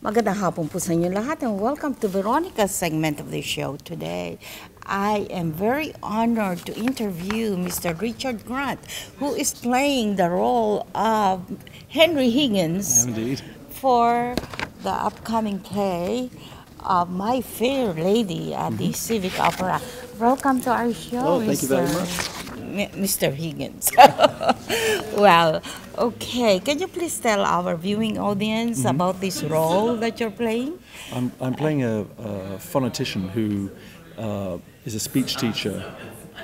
Magandang hapon po sa inyo lahat and welcome to Veronica's segment of the show today. I am very honored to interview Mr. Richard Grant, who is playing the role of Henry Higgins for the upcoming play of My Fair Lady at the Civic Opera. Welcome to our show, thank you very much. Mr. Higgins. Well, okay. Can you please tell our viewing audience about this role that you're playing? I'm playing a phonetician who is a speech teacher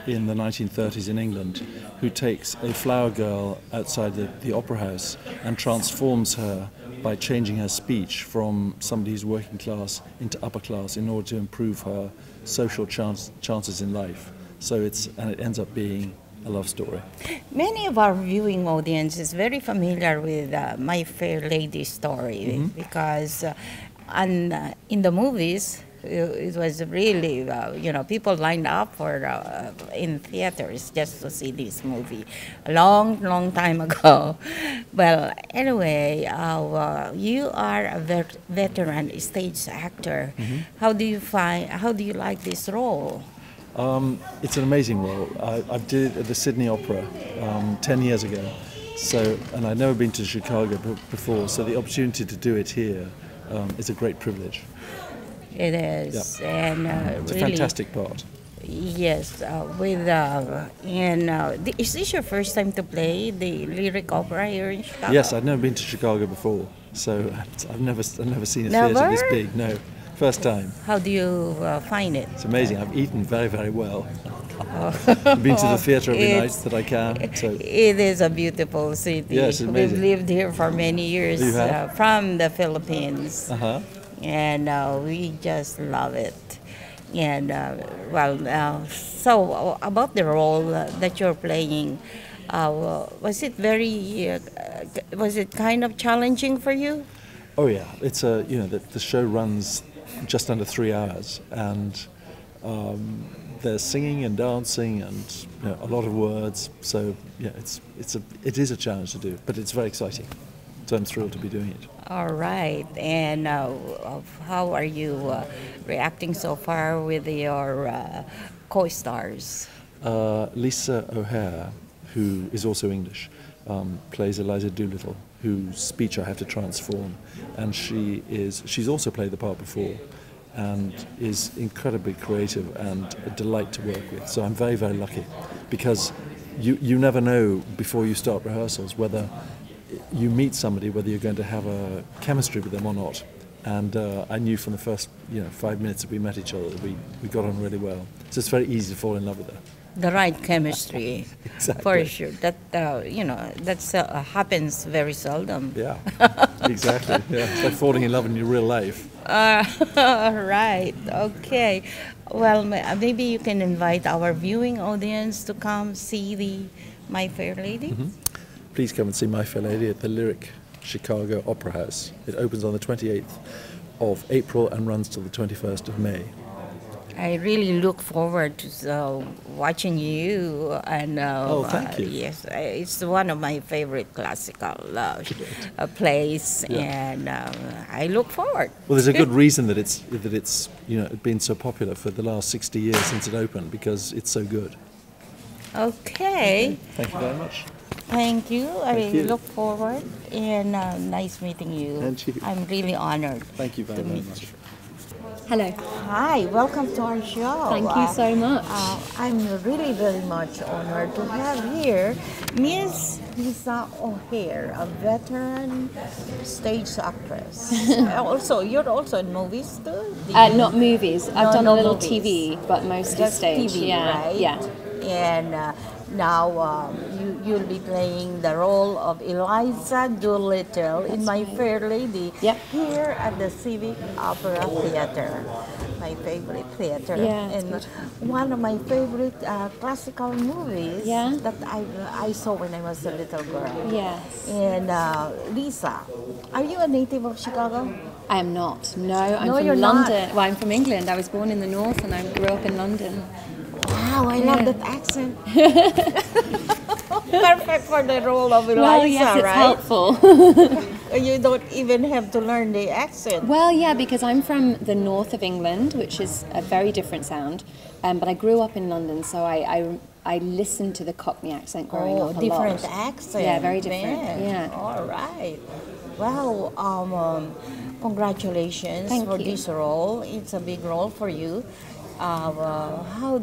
in the 1930s in England who takes a flower girl outside the opera house and transforms her by changing her speech from somebody who's working class into upper class in order to improve her social chances in life. So it ends up being a love story. Many of our viewing audience is very familiar with My Fair Lady story because in the movies it was really people lined up for in theaters just to see this movie a long time ago. Well, anyway, you are a veteran stage actor. How do you like this role? It's an amazing role. I did it at the Sydney Opera 10 years ago, and I'd never been to Chicago before, so the opportunity to do it here is a great privilege. It is, and it's really, a fantastic part. Yes, is this your first time to play the lyric opera here in Chicago? Yes, I'd never been to Chicago before, so I've never seen a theatre this big. No. First time. How do you find it? It's amazing. I've eaten very well. I've been to the theatre every night that I can. So. It is a beautiful city. Yes, it's amazing. We've lived here for many years from the Philippines, and we just love it. And so about the role that you're playing, was it kind of challenging for you? Oh yeah, it's the show runs just under 3 hours, and there's singing and dancing and a lot of words. So yeah, it is a challenge to do, but it's very exciting. So I'm thrilled to be doing it. All right, and how are you reacting so far with your co-stars? Lisa O'Hare, who is also English, plays Eliza Doolittle, whose speech I have to transform, and she's also played the part before and is incredibly creative and a delight to work with. So I'm very lucky, because you never know before you start rehearsals whether you meet somebody, whether you're going to have a chemistry with them or not. And I knew from the first 5 minutes that we met each other that we got on really well. So it's very easy to fall in love with her. The right chemistry, exactly. For sure. That that happens very seldom. Yeah, exactly. Yeah, it's like falling in love in your real life. Right. Okay. Well, maybe you can invite our viewing audience to come see My Fair Lady. Please come and see My Fair Lady at the Lyric Chicago Opera House. It opens on the 28th of April and runs till the 21st of May. I really look forward to watching you. And thank you. Yes, it's one of my favorite classical plays, and I look forward. Well, there's a good reason that it's been so popular for the last 60 years since it opened, because it's so good. Okay. Thank you very much. Thank you. Thank you. Look forward, and nice meeting you. And you. I'm really honored. Thank you very much. Hello. Hi, welcome to our show. Thank you so much. I'm really very much honored to have here Miss Lisa O'Hare, a veteran stage actress. You're also in movies too? Not movies. I've done a little movies. TV, but mostly Just stage. TV, yeah, right? yeah. And now you'll be playing the role of Eliza Doolittle in My Fair Lady here at the Civic Opera Theater, my favorite theater, and one of my favorite classical movies that I saw when I was a little girl. Yes. And Lisa, are you a native of Chicago? I am not. No, I'm No, from you're London. not. Well, I'm from England. I was born in the north, and I grew up in London. Wow, I love that accent. Perfect for the role of Eliza, Well, yes, it's right? helpful. You don't even have to learn the accent. Well, yeah, because I'm from the north of England, which is a very different sound. But I grew up in London, so I listened to the Cockney accent growing up a different lot. accent. Yeah, very different. Man. Yeah. All right. Well, congratulations Thank for you. this role. It's a big role for you. How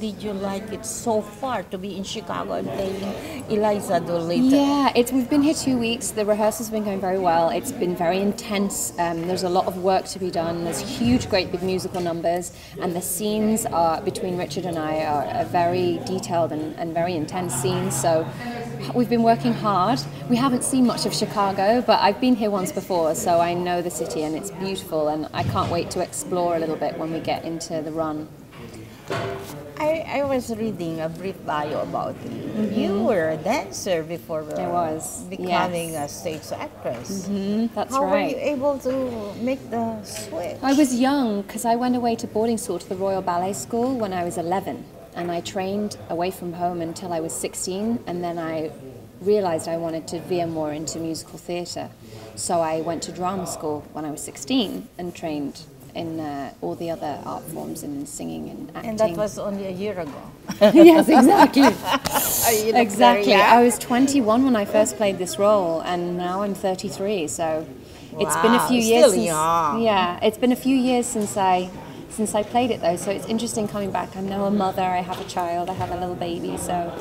did you like it so far to be in Chicago and playing Eliza Doolittle? Yeah, we've been here 2 weeks. The rehearsals have been going very well. It's been very intense. There's a lot of work to be done. There's huge, great big musical numbers, and the scenes are between Richard and I are very detailed and very intense scenes. So we've been working hard. We haven't seen much of Chicago, but I've been here once before, so I know the city and it's beautiful, and I can't wait to explore a little bit when we get into the run. I was reading a brief bio about you. You were a dancer before becoming a stage actress. That's How were you right. able to make the switch? I was young because I went away to boarding school to the Royal Ballet School when I was 11, and I trained away from home until I was 16, and then I realised I wanted to veer more into musical theatre. So I went to drama school when I was 16 and trained in all the other art forms and singing and acting. And that was only a year ago. Yes, exactly. You look Exactly. very young. I was 21 when I first played this role, and now I'm 33. So it's been a Wow, few years. still young. Yeah, it's been a few years since I played it though. So it's interesting coming back. I'm now a mother. I have a child. I have a little baby. So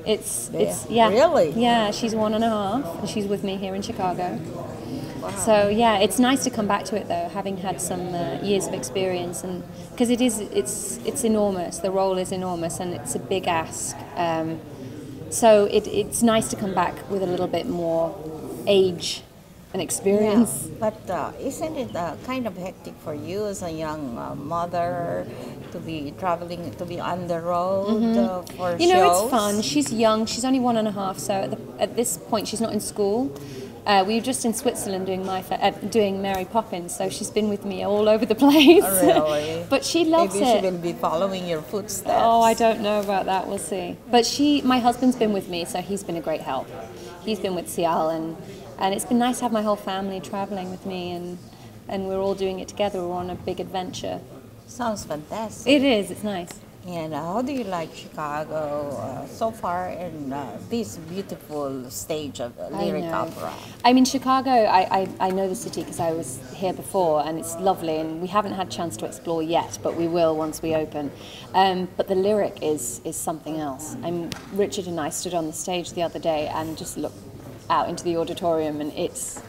it's yeah. Really? Yeah, she's 1.5, and she's with me here in Chicago. So yeah, it's nice to come back to it though, having had some years of experience, and because it's enormous. The role is enormous, and it's a big ask. So it's nice to come back with a little bit more age and experience. Yeah, but isn't it kind of hectic for you as a young mother to be traveling, to be on the road for You know, shows? it's fun. She's young. She's only 1.5, so at this point she's not in school. We were just in Switzerland doing Mary Poppins, so she's been with me all over the place. Really? But she loves Maybe it. she will be following your footsteps. Oh, I don't know about that. We'll see. But my husband's been with me, so he's been a great help. He's been with Sial, and it's been nice to have my whole family traveling with me, and we're all doing it together. We're on a big adventure. Sounds fantastic. It is. It's nice. And how do you like Chicago so far in this beautiful stage of lyric opera? I mean, Chicago, I know the city because I was here before, and it's lovely, and we haven't had a chance to explore yet, but we will once we open. But the lyric is something else. Richard and I stood on the stage the other day and just looked out into the auditorium, and it's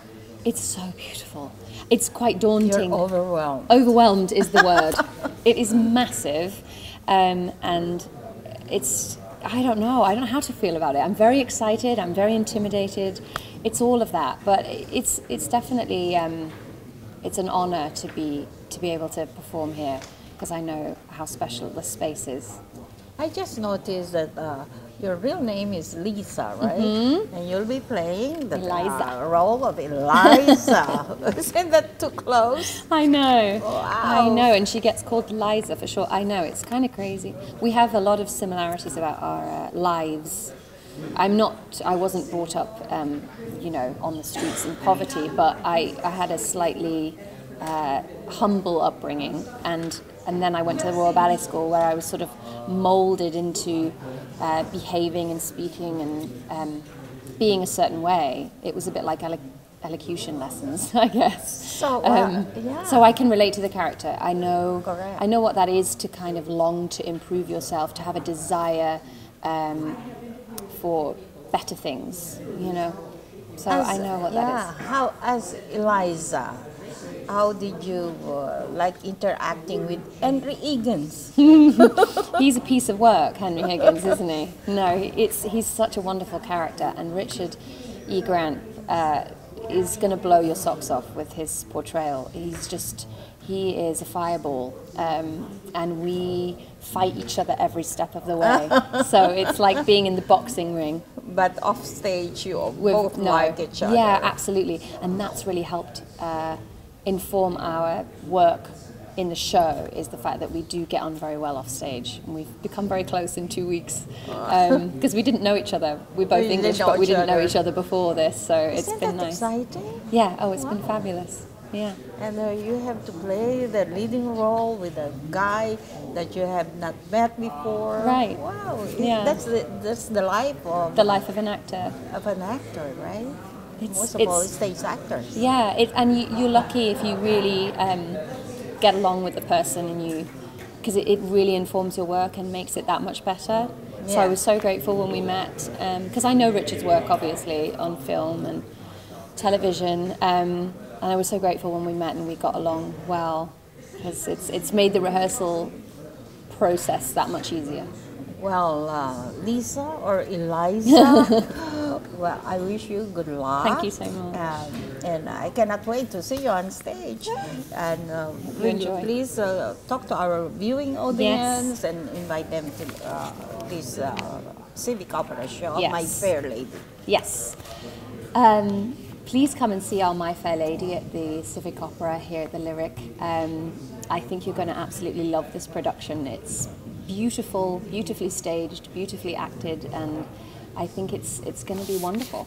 so beautiful. It's quite daunting. You're overwhelmed. Overwhelmed is the word. It is massive. And I don't know how to feel about it. I'm very excited, I'm very intimidated. It's all of that, but it's definitely it's an honor to be able to perform here, because I know how special the space is. I just noticed that your real name is Lisa, right? And you'll be playing the Eliza. role of Eliza. Isn't that too close? I know. Wow. I know, and she gets called Liza for short. I know, it's kind of crazy. We have a lot of similarities about our lives. I wasn't brought up, on the streets in poverty, but I had a slightly humble upbringing, and then I went to the Royal Ballet School, where I was sort of molded into behaving and speaking and being a certain way. It was a bit like elocution lessons, I guess. So, So I can relate to the character. I know Correct. I know what that is, to kind of long to improve yourself, to have a desire for better things, So I know what that is. How, as Eliza, how did you like interacting with Henry Higgins? He's a piece of work, Henry Higgins, isn't he? No, he's such a wonderful character, and Richard E. Grant is going to blow your socks off with his portrayal. He is a fireball, and we fight each other every step of the way. So it's like being in the boxing ring. But off stage, you both like each other. Yeah, absolutely, and that's really helped inform our work in the show is the fact that we do get on very well off stage, and we've become very close in 2 weeks because we didn't know each other. We're both English, but we didn't know each other before this, so it's been nice. Exciting? Yeah. Oh, it's been fabulous. Yeah. And you have to play the leading role with a guy that you have not met before. Right. Wow. Yeah. That's the life of An actor. right? It's, Most of all, stage actors. Yeah, and you're lucky if you really get along with the person, and because it really informs your work and makes it that much better. Yeah. So I was so grateful when we met, because I know Richard's work obviously on film and television, and I was so grateful when we met and we got along well, because it's made the rehearsal process that much easier. Well, Lisa or Eliza, well, I wish you good luck. Thank you so much. And I cannot wait to see you on stage. And will you please talk to our viewing audience and invite them to this Civic Opera show, My Fair Lady. Yes. Please come and see our My Fair Lady at the Civic Opera here at the Lyric. I think you're going to absolutely love this production. It's beautiful, beautifully staged, beautifully acted, and I think it's going to be wonderful.